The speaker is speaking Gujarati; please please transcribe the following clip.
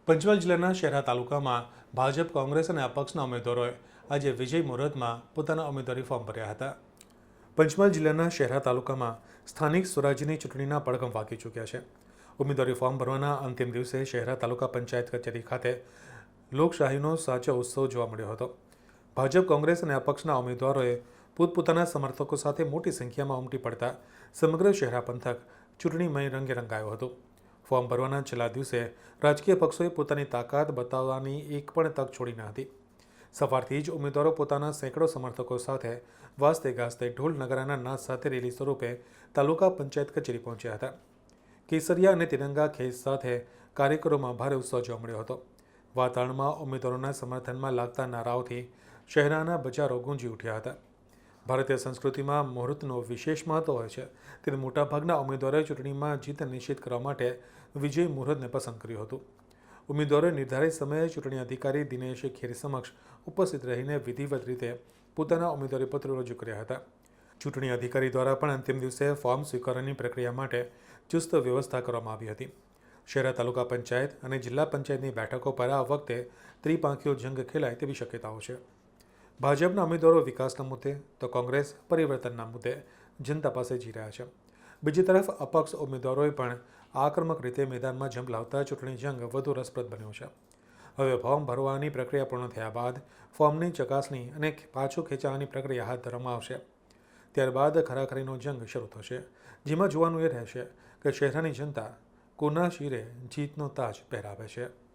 પંચમહાલ જિલ્લાના શહેરા તાલુકામાં ભાજપ કોંગ્રેસ અને અપક્ષના ઉમેદવારોએ આજે વિજય મુહૂર્તમાં પોતાના ઉમેદવારી ફોર્મ ભર્યા હતા. પંચમહાલ જિલ્લાના શહેરા તાલુકામાં સ્થાનિક સ્વરાજ્યની ચૂંટણીના પડઘમ વાગી ચૂક્યા છે. ઉમેદવારી ફોર્મ ભરવાના અંતિમ દિવસે શહેરા તાલુકા પંચાયત કચેરી ખાતે લોકશાહીનો સાચો ઉત્સવ જોવા મળ્યો હતો. ભાજપ કોંગ્રેસ અને અપક્ષના ઉમેદવારોએ પોતપોતાના સમર્થકો સાથે મોટી સંખ્યામાં ઉમટી પડતા સમગ્ર શહેરા પંથક ચૂંટણીમય રંગે રંગાયો હતો. ફોર્મ ભરવાના છેલ્લા દિવસે રાજકીય પક્ષોએ પોતાની તાકાત બતાવવાની એક પણ તક છોડી ન હતી. સવારથી જ ઉમેદવારો પોતાના સેંકડો સમર્થકો સાથે વાજતે ગાજતે ઢોલ નગારાના નાદ સાથે રેલી સ્વરૂપે તાલુકા પંચાયત કચેરી પહોંચ્યા હતા. કેસરિયા અને તિરંગા ખેસ સાથે કાર્યકરોમાં ભારે ઉત્સાહ જોવા મળ્યો હતો. વાતાવરણમાં ઉમેદવારોના સમર્થનમાં લાગતા નારાઓથી શહેરાના બજારો ગુંજી ઉઠ્યા હતા. ભારતીય સંસ્કૃતિમાં મુહૂર્તનું વિશેષ મહત્વ હોય છે, ત્યારે મોટાભાગના ઉમેદવારોએ ચૂંટણીમાં જીત નિશ્ચિત કરવા માટે વિજય મુહૂર્તને પસંદ કર્યું હતું. ઉમેદવારોએ નિર્ધારિત સમયે ચૂંટણી અધિકારી દિનેશ ખેર સમક્ષ ઉપસ્થિત રહીને વિધિવત રીતે પોતાના ઉમેદવારીપત્રો રજૂ કર્યા હતા. ચૂંટણી અધિકારી દ્વારા પણ અંતિમ દિવસે ફોર્મ સ્વીકારવાની પ્રક્રિયા માટે ચુસ્ત વ્યવસ્થા કરવામાં આવી હતી. શહેરા તાલુકા પંચાયત અને જિલ્લા પંચાયતની બેઠકો પર આ વખતે ત્રિપાંખીયો જંગ ખેલાય તેવી શક્યતાઓ છે. ભાજપના ઉમેદવારો વિકાસના મુદ્દે તો કોંગ્રેસ પરિવર્તનના મુદ્દે જનતા પાસે જઈ રહ્યા છે. બીજી તરફ અપક્ષ ઉમેદવારોએ પણ આક્રમક રીતે મેદાનમાં ઝંપલાવતા ચૂંટણી જંગ વધુ રસપ્રદ બન્યો છે. હવે ફોર્મ ભરવાની પ્રક્રિયા પૂર્ણ થયા બાદ ફોર્મની ચકાસણી અને પાછું ખેંચાવાની પ્રક્રિયા હાથ ધરવામાં આવશે. ત્યારબાદ ખરાખરીનો જંગ શરૂ થશે, જેમાં જોવાનું એ રહેશે કે શહેરાની જનતા કોના શિરે જીતનો તાજ પહેરાવે છે.